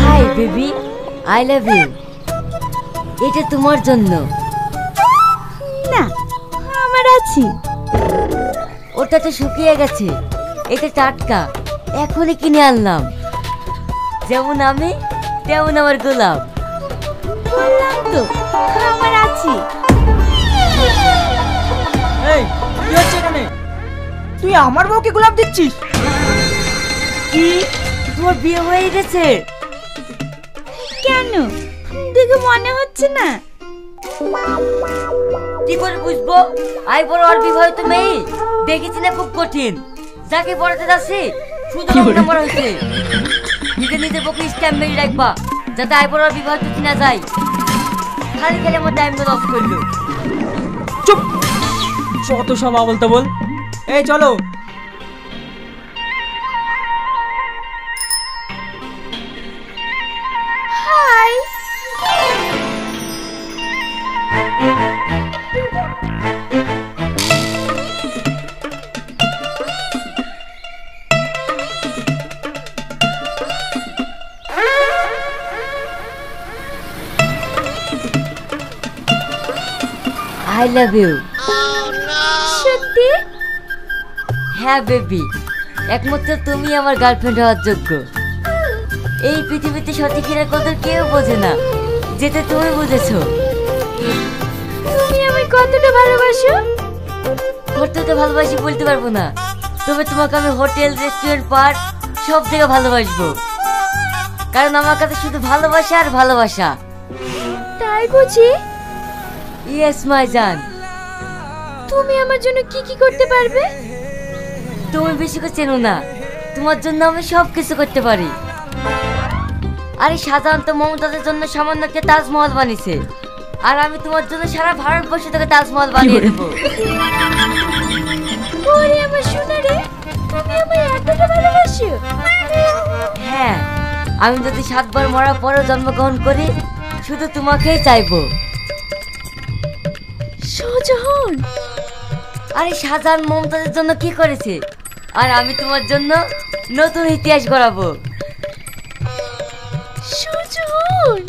High baby, I love you. এটা তোমার জন্য। না, আমার আছে। ওটা তো শুকিয়ে গেছে, এটা টাটকা, এখনই কিনে আনলাম। যেমন আমি তেমন আমার গোলাপ। বললাম তো আমার আছে। এই কি হচ্ছে এখানে? তুই আমার বউকে গোলাপ দিচ্ছিস? কি, তোমার বিয়ে হয়ে গেছে? কেন, দেখে মনে হচ্ছে না? কি করে বুঝবো আই বড় আর বিবাহিত মেয়ে? দেখেছি না, খুব কঠিন। যাকে পড়াতে যাচ্ছি শুধু নাম্বার হয়েছে। নিজে নিজের বউকে স্ট্যাম্প মেরে রাখবা, যাতে আই বড় আর বিবাহিত চিনা যায়। খালি খালি আমার টাইম লস করলো। চুপ, যত সব আবল তাবল। এই চলো। হাই। I love you. সত্যি? হ্যাঁ বেবি, একমাত্র তুমি আমার গার্লফ্রেন্ড হওয়ার যোগ্য। এই পৃথিবীতে সঠিকের কদর কেউ বোঝে না, যেটা তুমি বুঝেছো। তুমি আমায় কতটা ভালোবাসো? কতটা ভালোবাসি বলতে পারবো না, তবে তোমাকে আমি হোটেল, রেস্টুরেন্ট, পার্ক সব থেকে ভালোবাসবো। কারণ আমার কাছে শুধু ভালোবাসা আর ভালোবাসা। তাই বুঝি? ইয়েস মাই জান। তুমি আমার জন্য কি কি করতে পারবে? তুমি বেশি করে চেনো না, তোমার জন্য আমি সব কিছু করতে পারি। আরে সাধারণত মমতাজের জন্য সামান্য একটা তাজমহল বানিয়েছে, আর আমি তোমার জন্য সারা ভারতবর্ষ থেকে তাজমহল বানিয়ে দেবো। ওরে আমার সোনা রে, তুমি আমায় এতটা ভালোবাসো? হ্যাঁ, আমি যদি 7 বার মরার পরেও জন্মগ্রহণ করি, শুধু তোমাকেই চাইবো। শাহজাহান? আরে শাহজাহান মমতাজের জন্য কি করেছে, আর আমি তোমার জন্য নতুন ইতিহাস গড়াবো। শাহজাহান